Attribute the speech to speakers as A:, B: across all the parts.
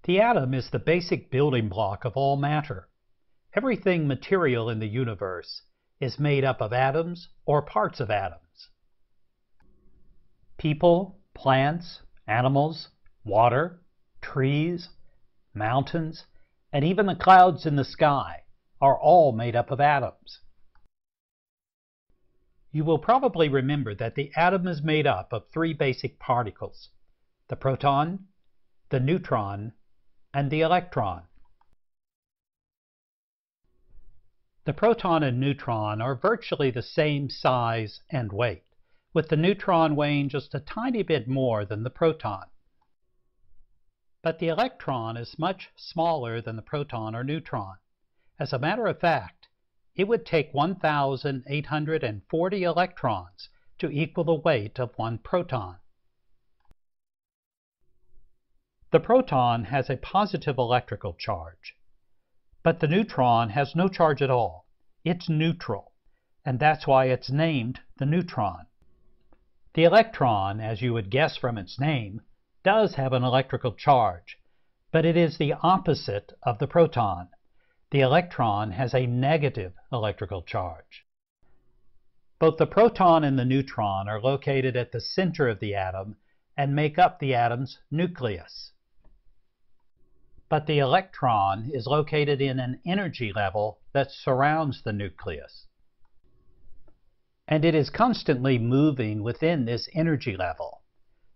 A: The atom is the basic building block of all matter. Everything material in the universe is made up of atoms or parts of atoms. People, plants, animals, water, trees, mountains, and even the clouds in the sky are all made up of atoms. You will probably remember that the atom is made up of three basic particles: the proton, the neutron, and the electron. The proton and neutron are virtually the same size and weight, with the neutron weighing just a tiny bit more than the proton. But the electron is much smaller than the proton or neutron. As a matter of fact, it would take 1,840 electrons to equal the weight of one proton. The proton has a positive electrical charge, but the neutron has no charge at all. It's neutral, and that's why it's named the neutron. The electron, as you would guess from its name, does have an electrical charge, but it is the opposite of the proton. The electron has a negative electrical charge. Both the proton and the neutron are located at the center of the atom and make up the atom's nucleus. But the electron is located in an energy level that surrounds the nucleus. And it is constantly moving within this energy level,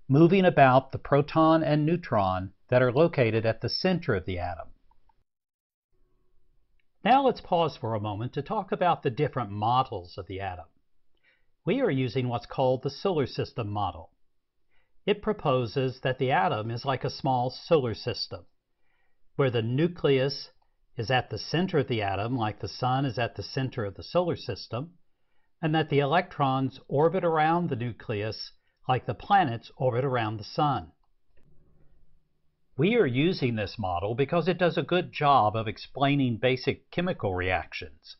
A: moving about the proton and neutron that are located at the center of the atom. Now let's pause for a moment to talk about the different models of the atom. We are using what's called the solar system model. It proposes that the atom is like a small solar system, where the nucleus is at the center of the atom, like the sun is at the center of the solar system, and that the electrons orbit around the nucleus like the planets orbit around the sun. We are using this model because it does a good job of explaining basic chemical reactions,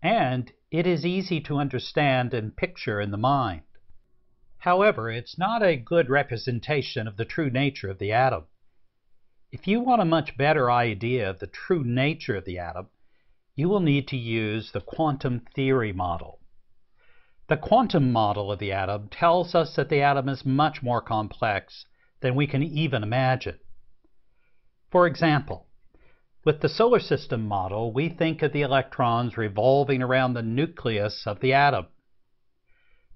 A: and it is easy to understand and picture in the mind. However, it's not a good representation of the true nature of the atom. If you want a much better idea of the true nature of the atom, you will need to use the quantum theory model. The quantum model of the atom tells us that the atom is much more complex than we can even imagine. For example, with the solar system model, we think of the electrons revolving around the nucleus of the atom.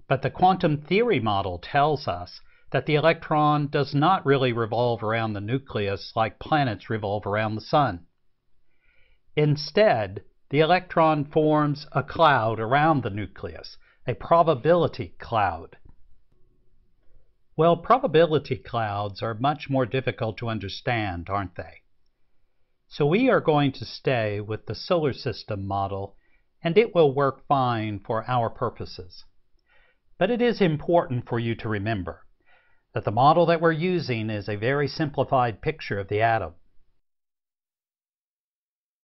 A: But the quantum theory model tells us that the electron does not really revolve around the nucleus like planets revolve around the sun. Instead, the electron forms a cloud around the nucleus, a probability cloud. Well, probability clouds are much more difficult to understand, aren't they? So we are going to stay with the solar system model, and it will work fine for our purposes. But it is important for you to remember that the model that we're using is a very simplified picture of the atom.